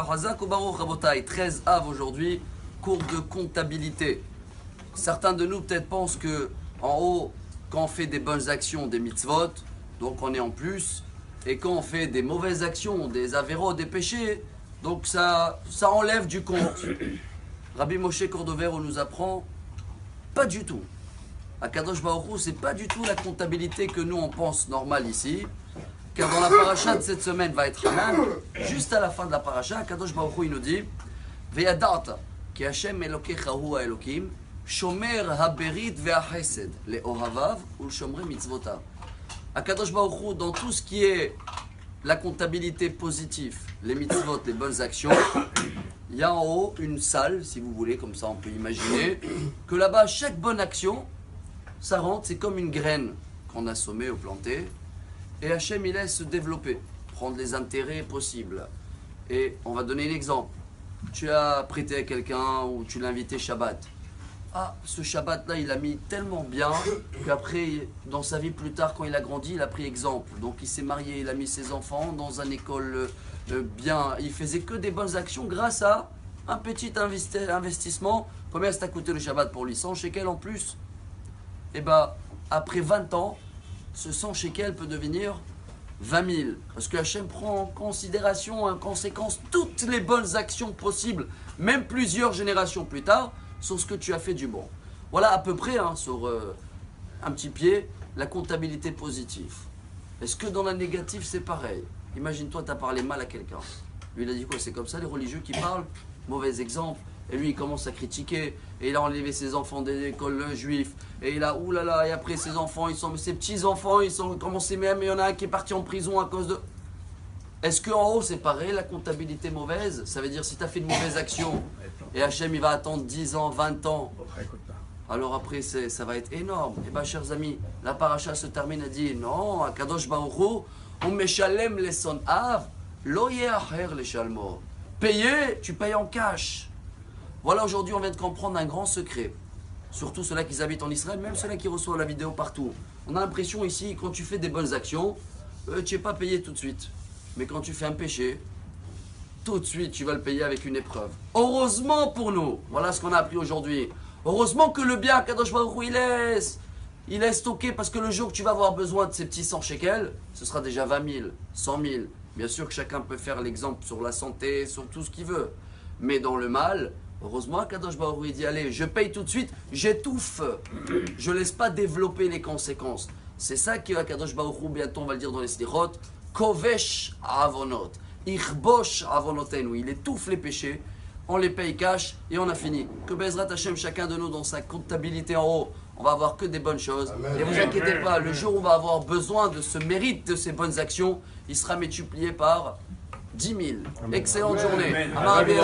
Hazak ou Baruch Rabotai, 13 Av aujourd'hui, cours de comptabilité. Certains de nous peut-être pensent que en haut, quand on fait des bonnes actions, des mitzvot, donc on est en plus, et quand on fait des mauvaises actions, des avéros, des péchés, donc ça enlève du compte. Rabbi Moshe Cordovero nous apprend, pas du tout. À Kadosh Baruch Hu, c'est pas du tout la comptabilité que nous on pense normale ici. Car dans la paracha de cette semaine va être Hanan, juste à la fin de la paracha, Kadosh Baruch Hu il nous dit Ve'yadata ki Hashem Elokecha hu ha'elokim shomer haberit ve'achesed le'ohavav u'shomre mitzvotav. À Kadosh Baruch Hu, dans tout ce qui est la comptabilité positive, les mitzvot, les bonnes actions, il y a en haut une salle, si vous voulez, comme ça on peut imaginer, que là-bas chaque bonne action, ça rentre, c'est comme une graine qu'on a semée ou plantée. Et Hachem, il laisse se développer, prendre les intérêts possibles. Et on va donner un exemple. Tu as prêté à quelqu'un ou tu l'as invité Shabbat. Ah, ce Shabbat-là, il a mis tellement bien qu'après, dans sa vie plus tard, quand il a grandi, il a pris exemple. Donc il s'est marié, il a mis ses enfants dans une école bien. Il faisait que des bonnes actions grâce à un petit investissement. Combien ça t'a coûté le Shabbat pour lui? 100 shekels en plus. Et bien, après 20 ans, ce 100 shekels peut devenir 20 000. Parce que Hachem prend en considération, en conséquence, toutes les bonnes actions possibles, même plusieurs générations plus tard, sur ce que tu as fait du bon. Voilà à peu près, sur un petit pied, la comptabilité positive. Est-ce que dans la négative, c'est pareil? Imagine-toi, tu as parlé mal à quelqu'un. Lui, il a dit quoi? C'est comme ça, les religieux qui parlent? Mauvais exemple. Et lui, il commence à critiquer. Et il a enlevé ses enfants des écoles juives. Et il a, oulala, et après ses enfants, ses petits-enfants, ils sont commencé même. Il y en a un qui est parti en prison à cause de. Est-ce qu'en haut, c'est pareil, la comptabilité mauvaise? Ça veut dire si tu as fait une mauvaise action, et Hachem, il va attendre 10 ans, 20 ans. Alors après, ça va être énorme. Et bien, chers amis, la paracha se termine et dit non, à Kadosh Baruch Hu, on meshalem les son av, lo yeacher les shalmo. Payer, tu payes en cash. Voilà, aujourd'hui, on vient de comprendre un grand secret. Surtout ceux-là qui habitent en Israël, même ceux-là qui reçoivent la vidéo partout. On a l'impression ici, quand tu fais des bonnes actions, tu n'es pas payé tout de suite. Mais quand tu fais un péché, tout de suite, tu vas le payer avec une épreuve. Heureusement pour nous, voilà ce qu'on a appris aujourd'hui. Heureusement que le bien, Kadosh Baruch Hu, il est stocké, parce que le jour que tu vas avoir besoin de ces petits 100 shekels, ce sera déjà 20 000, 100 000. Bien sûr que chacun peut faire l'exemple sur la santé, sur tout ce qu'il veut. Mais dans le mal, heureusement, Kadosh Baruch Hu dit allez, je paye tout de suite, j'étouffe. Je ne laisse pas développer les conséquences. C'est ça que Kadosh Baruch Hu, bientôt on va le dire dans les slichot, Kovesh avonot, Ichbosh avonotenu. Il étouffe les péchés, on les paye cash et on a fini. Que Bezrat Hashem, chacun de nous dans sa comptabilité en haut, on va avoir que des bonnes choses. Amen. Et vous inquiétez pas, le jour où on va avoir besoin de ce mérite de ces bonnes actions, il sera multiplié par 10 000. Excellente journée. Amen.